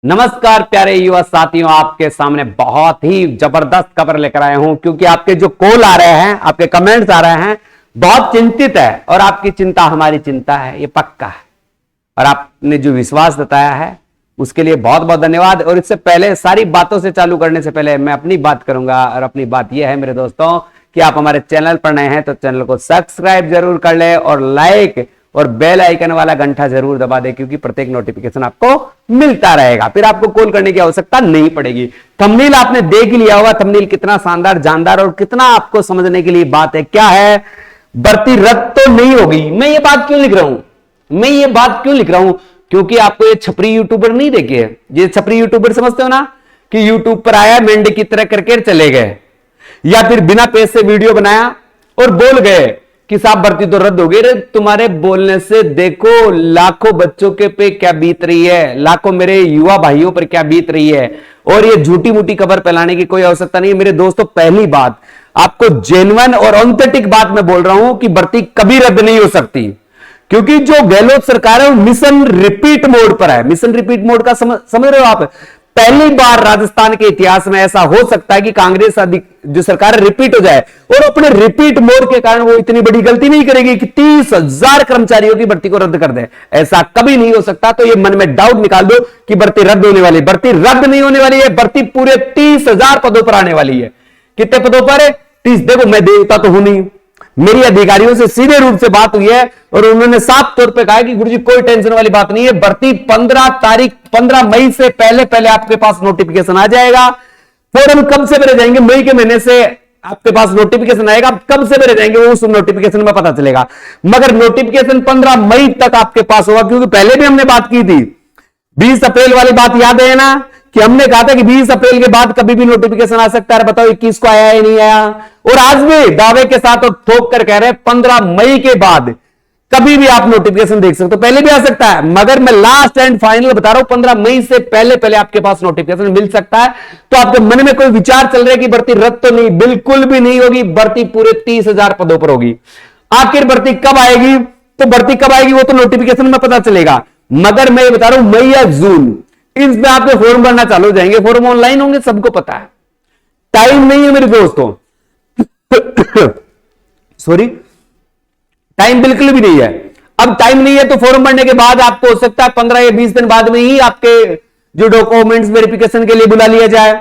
नमस्कार प्यारे युवा साथियों, आपके सामने बहुत ही जबरदस्त खबर लेकर आया हूं क्योंकि आपके जो कॉल आ रहे हैं, आपके कमेंट्स आ रहे हैं, बहुत चिंतित है और आपकी चिंता हमारी चिंता है, ये पक्का है। और आपने जो विश्वास बताया है उसके लिए बहुत बहुत धन्यवाद। और इससे पहले सारी बातों से चालू करने से पहले मैं अपनी बात करूंगा और अपनी बात यह है मेरे दोस्तों कि आप हमारे चैनल पर नए हैं तो चैनल को सब्सक्राइब जरूर कर ले और लाइक और बेल आइकन वाला घंटा जरूर दबा दे क्योंकि प्रत्येक नोटिफिकेशन आपको मिलता रहेगा, फिर आपको कॉल करने की आवश्यकता नहीं पड़ेगी। थंबनेल आपने देख लिया होगा, थंबनेल कितना शानदार जानदार और कितना आपको समझने के लिए बात है। क्या है, भर्ती रद्द तो नहीं होगी। मैं ये बात क्यों लिख रहा हूं क्योंकि आपको ये छपरी यूट्यूबर नहीं देखे, ये छपरी यूट्यूबर समझते हो ना कि यूट्यूब पर आया मेंढे की तरह करके चले गए, या फिर बिना पेज से वीडियो बनाया और बोल गए कि साहब भर्ती तो रद्द हो गई। रे तुम्हारे बोलने से देखो लाखों बच्चों के पे क्या बीत रही है, लाखों मेरे युवा भाइयों पर क्या बीत रही है। और ये झूठी मूठी खबर फैलाने की कोई आवश्यकता नहीं है मेरे दोस्तों। पहली बात, आपको जेन्युइन और ऑथेंटिक बात मैं बोल रहा हूं कि भर्ती कभी रद्द नहीं हो सकती क्योंकि जो गहलोत सरकार है वो मिशन रिपीट मोड पर है। मिशन रिपीट मोड का समझ रहे हो आप। पहली बार राजस्थान के इतिहास में ऐसा हो सकता है कि कांग्रेस जो सरकार रिपीट हो जाए और अपने रिपीट मोड के कारण वो इतनी बड़ी गलती नहीं करेगी कि 30,000 कर्मचारियों की भर्ती को रद्द कर दे। ऐसा कभी नहीं हो सकता। तो ये मन में डाउट निकाल दो कि भर्ती रद्द होने वाली, भर्ती रद्द नहीं होने वाली है। भर्ती पूरे 30,000 पदों पर आने वाली है। कितने पदों पर? 30। देखो मैं देवता तो हूं नहीं, मेरी अधिकारियों से सीधे रूप से बात हुई है और उन्होंने साफ तौर पे कहा कि गुरुजी कोई टेंशन वाली बात नहीं है, भर्ती 15 मई से पहले आपके पास नोटिफिकेशन आ जाएगा। फॉर्म कब से भरे जाएंगे? मई के महीने से आपके पास नोटिफिकेशन आएगा। कब से भरे जाएंगे वो उस नोटिफिकेशन में पता चलेगा, मगर नोटिफिकेशन 15 मई तक आपके पास होगा। क्योंकि पहले भी हमने बात की थी, 20 अप्रैल वाली बात याद है ना कि हमने कहा था कि 20 अप्रैल के बाद कभी भी नोटिफिकेशन आ सकता है। बताओ 21 को आया है नहीं आया? और आज भी दावे के साथ और ठोक कर कह रहे हैं 15 मई के बाद कभी भी आप नोटिफिकेशन देख सकते हो। पहले भी आ सकता है, मगर मैं लास्ट एंड फाइनल बता रहा हूं 15 मई से पहले आपके पास नोटिफिकेशन मिल सकता है। तो आपके मन में कोई विचार चल रहा है कि भर्ती रद्द तो नहीं, बिल्कुल भी नहीं होगी। भर्ती पूरे 30,000 पदों पर होगी। आखिर भर्ती कब आएगी? तो भर्ती कब आएगी वो तो नोटिफिकेशन में पता चलेगा, मगर मैं ये बता रहा हूं मई या जून इसमें आपके फॉर्म भरना चालू हो जाएंगे। फॉर्म ऑनलाइन होंगे, सबको पता है। टाइम नहीं है मेरे दोस्तों, सॉरी, टाइम बिल्कुल भी नहीं है। अब टाइम नहीं है तो फॉर्म भरने के बाद आपको हो सकता है 15 या 20 दिन बाद में ही आपके जो डॉक्यूमेंट्स वेरिफिकेशन के लिए बुला लिया जाए।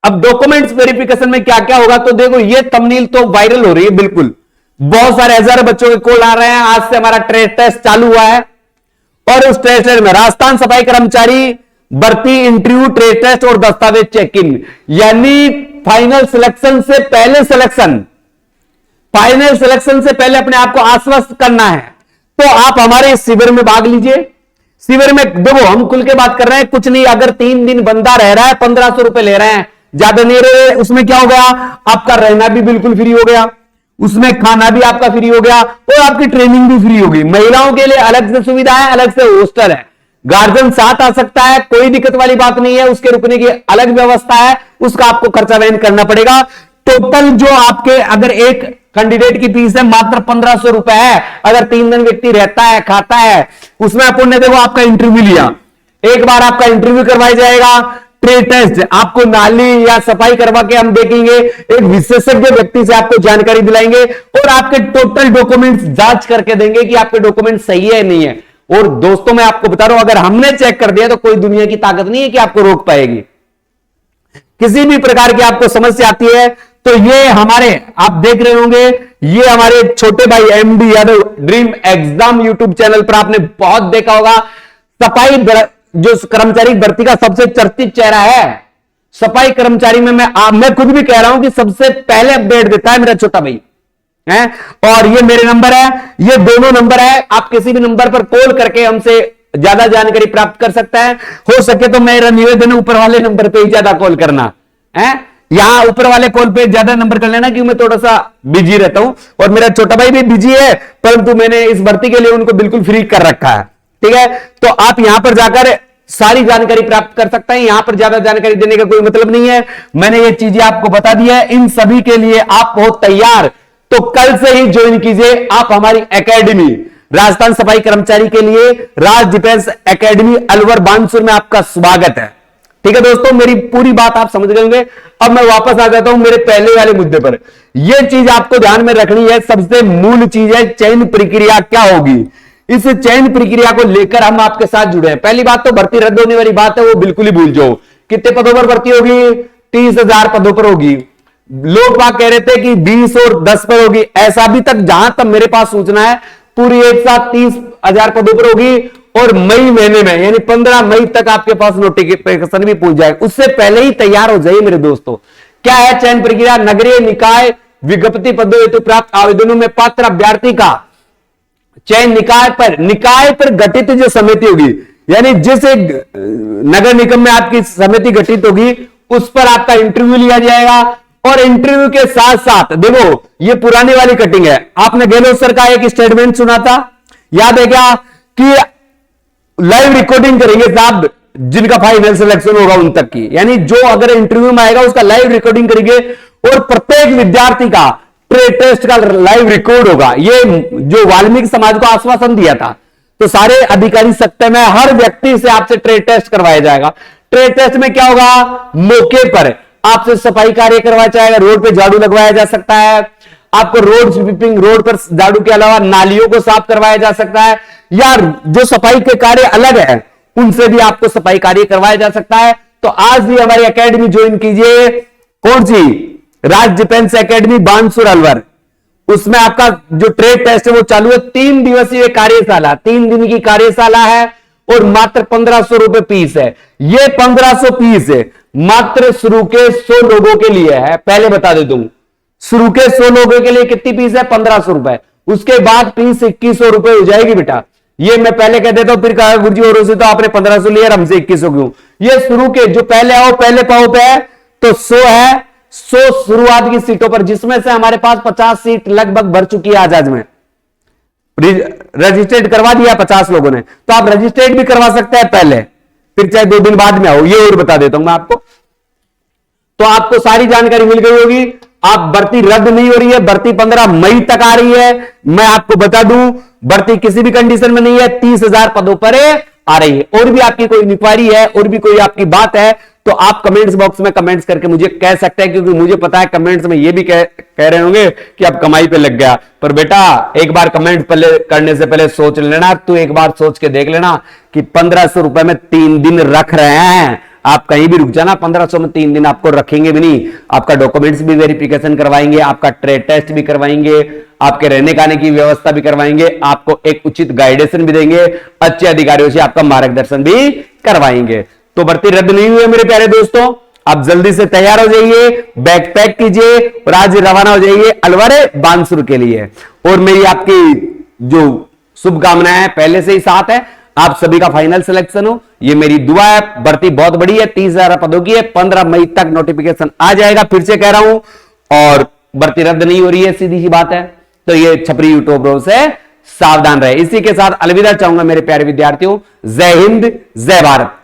अब डॉक्यूमेंट्स वेरिफिकेशन में क्या क्या होगा? तो देखो ये थंबनेल तो वायरल हो रही है, बिल्कुल बहुत सारे हजारों बच्चों के कॉल आ रहे हैं। आज से हमारा ट्रेड टेस्ट चालू हुआ है और उस ट्रेड टेस्ट में राजस्थान सफाई कर्मचारी भर्ती इंटरव्यू, ट्रेड टेस्ट और दस्तावेज चेक इन, यानी फाइनल सिलेक्शन से पहले फाइनल सिलेक्शन से पहले अपने आप को आश्वस्त करना है। तो आप हमारे इस शिविर में भाग लीजिए। शिविर में देखो हम खुल के बात कर रहे हैं, कुछ नहीं, अगर 3 दिन बंदा रह रहा है 1500 रुपए ले रहे हैं, ज्यादा नहीं रहे। उसमें क्या हो गया? आपका रहना भी बिल्कुल फ्री हो गया, उसमें खाना भी आपका फ्री हो गया और आपकी ट्रेनिंग भी फ्री होगी। महिलाओं के लिए अलग से सुविधा है, अलग से हॉस्टल है, गार्जियन साथ आ सकता है, कोई दिक्कत वाली बात नहीं है। उसके रुकने की अलग व्यवस्था है, उसका आपको खर्चा वहन करना पड़ेगा। टोटल जो आपके अगर एक कैंडिडेट की फीस है मात्र 1500 रुपए है। अगर 3 दिन व्यक्ति रहता है, खाता है, उसमें अपन ने देखो आपका इंटरव्यू लिया, एक बार आपका इंटरव्यू करवाया जाएगा, ट्रेड टेस्ट आपको नाली या सफाई करवा के हम देखेंगे, एक विशेषज्ञ व्यक्ति से आपको जानकारी दिलाएंगे और आपके टोटल डॉक्यूमेंट्स जांच करके देंगे कि आपके डॉक्यूमेंट सही है नहीं है। और दोस्तों मैं आपको बता रहा हूं, अगर हमने चेक कर दिया तो कोई दुनिया की ताकत नहीं है कि आपको रोक पाएगी। किसी भी प्रकार की आपको समस्या आती है तो ये हमारे, आप देख रहे होंगे, ये हमारे छोटे भाई MD Yadav dream exam YouTube channel पर आपने बहुत देखा होगा। सफाई जो कर्मचारी भर्ती का सबसे चर्चित चेहरा है। सफाई कर्मचारी में मैं खुद भी कह रहा हूं कि सबसे पहले अपडेट देता है मेरा छोटा भाई है। और ये मेरे नंबर है, ये दोनों नंबर है, आप किसी भी नंबर पर कॉल करके हमसे ज्यादा जानकारी प्राप्त कर सकता है। हो सके तो मेरा निवेदन है ऊपर वाले नंबर पे ही ज्यादा कॉल करना है। यहां ऊपर वाले कॉल पे ज्यादा नंबर कर लेना क्योंकि मैं थोड़ा सा बिजी रहता हूं और मेरा छोटा भाई भी बिजी है, परंतु मैंने इस भर्ती के लिए उनको बिल्कुल फ्री कर रखा है। ठीक है, तो आप यहां पर जाकर सारी जानकारी प्राप्त कर सकते हैं। यहां पर ज्यादा जानकारी देने का कोई मतलब नहीं है, मैंने ये चीजें आपको बता दी है। इन सभी के लिए आप बहुत तैयार, तो कल से ही ज्वाइन कीजिए आप हमारी एकेडमी। राजस्थान सफाई कर्मचारी के लिए राज डिफेंस एकेडमी अलवर बानसूर में आपका स्वागत है। ठीक है दोस्तों, मेरी पूरी बात आप समझ गए होंगे। अब मैं वापस आ जाता हूं मेरे पहले वाले मुद्दे पर। यह चीज आपको ध्यान में रखनी है, सबसे मूल चीज है चयन प्रक्रिया क्या होगी। इस चयन प्रक्रिया को लेकर हम आपके साथ जुड़े हैं। पहली बात तो भर्ती रद्द होने वाली बात है, वो बिल्कुल ही भूल जाओ। कितने पदों पर भर्ती होगी? 30,000 पदों पर होगी। लोग बात कह रहे थे कि 20 और 10 पर होगी, ऐसा अभी तक जहां तक मेरे पास सूचना है पूरी एक साथ 30,000 पदों पर होगी। और मई महीने में यानी 15 मई तक आपके पास नोटिफिकेशन भी पहुंच जाएगा। उससे पहले ही तैयार हो जाइए मेरे दोस्तों। क्या है चयन प्रक्रिया? नगरीय निकाय विज्ञप्ति पदों हेतु प्राप्त आवेदनों में पात्र अभ्यर्थी का चयन निकाय पर गठित जो समिति होगी, यानी जिस नगर निगम में आपकी समिति गठित होगी उस पर आपका इंटरव्यू लिया जाएगा। और इंटरव्यू के साथ साथ देखो, ये पुरानी वाली कटिंग है। आपने गहलोत सर का एक स्टेटमेंट सुना था, याद है क्या? कि लाइव रिकॉर्डिंग करेंगे साहब, जिनका फाइनल सिलेक्शन होगा उन तक की, यानी जो अगर इंटरव्यू में आएगा उसका लाइव रिकॉर्डिंग करेंगे। और प्रत्येक विद्यार्थी का ट्रेड टेस्ट का लाइव रिकॉर्ड होगा। ये जो वाल्मीकि समाज को आश्वासन दिया था, तो सारे अधिकारी सत्य में हर व्यक्ति से आपसे ट्रेड टेस्ट करवाया जाएगा। ट्रेड टेस्ट में क्या होगा? मौके पर आपसे सफाई कार्य करवाया जाएगा, रोड पे झाड़ू लगवाया जा सकता है, आपको रोड स्वीपिंग, रोड पर झाड़ू के अलावा नालियों को साफ करवाया जा सकता है, या जो सफाई के कार्य अलग है उनसे भी आपको सफाई कार्य करवाया जा सकता है। तो आज भी हमारी एकेडमी ज्वाइन कीजिए। कौन सी? राज डिफेंस एकेडमी बानसूर अलवर। उसमें आपका जो ट्रेड टेस्ट है वो चालू है। 3 दिवसीय कार्यशाला, 3 दिन की कार्यशाला है और मात्र 1500 रुपए फीस है। ये 1500 फीस है मात्र शुरू के 100 लोगों के लिए है। पहले बता देता हूं, शुरू के 100 लोगों के लिए कितनी फीस है? 1500 रुपए। उसके बाद फीस 2100 रुपए हो जाएगी बेटा। ये मैं पहले कह देता हूं, फिर कहा गुरुजी और से तो आपने 1500 लिया, हमसे 2100 क्यों? ये शुरू के जो पहले आओ पहले पाओ पे है, तो 100 है। 100 शुरुआत की सीटों पर, जिसमें से हमारे पास 50 सीट लगभग भर चुकी है। आज में रजिस्ट्रेट करवा दिया 50 लोगों ने, तो आप रजिस्ट्रेट भी करवा सकते हैं पहले, फिर चाहे 2 दिन बाद में आओ। ये और बता देता हूं मैं आपको। तो आपको सारी जानकारी मिल गई होगी। आप भर्ती रद्द नहीं हो रही है, भर्ती 15 मई तक आ रही है। मैं आपको बता दूं, भर्ती किसी भी कंडीशन में नहीं है, 30,000 पदों पर आ रही है। और भी आपकी कोई इंक्वायरी है और भी कोई आपकी बात है तो आप कमेंट्स बॉक्स में कमेंट्स करके मुझे कह सकते हैं, क्योंकि मुझे पता है कमेंट्स में ये भी कह रहे होंगे कि अब कमाई पे लग गया। पर बेटा एक बार कमेंट पहले करने से पहले सोच लेना, तू एक बार सोच के देख लेना कि 1500 रुपए में 3 दिन रख रहे हैं। आप कहीं भी रुक जाना, 1500 में 3 दिन आपको रखेंगे भी नहीं। आपका डॉक्यूमेंट्स भी वेरिफिकेशन करवाएंगे, आपका ट्रेड टेस्ट भी करवाएंगे, आपके रहने खाने की व्यवस्था भी करवाएंगे, आपको एक उचित गाइडेंस भी देंगे, अच्छे अधिकारियों से आपका मार्गदर्शन भी करवाएंगे। तो भर्ती रद्द नहीं हुई है मेरे प्यारे दोस्तों। आप जल्दी से तैयार हो जाइए, बैग पैक कीजिए और आज रवाना हो जाइए अलवर बानसूर के लिए। और मेरी आपकी जो शुभकामनाएं पहले से ही साथ है, आप सभी का फाइनल सिलेक्शन हो, ये मेरी दुआ है। भर्ती बहुत बड़ी है, 30,000 पदों की है। 15 मई तक नोटिफिकेशन आ जाएगा, फिर से कह रहा हूं। और भर्ती रद्द नहीं हो रही है, सीधी सी बात है। तो ये छपरी यूट्यूबरों से सावधान रहे। इसी के साथ अलविदा चाहूंगा मेरे प्यारे विद्यार्थियों। जय हिंद, जय भारत।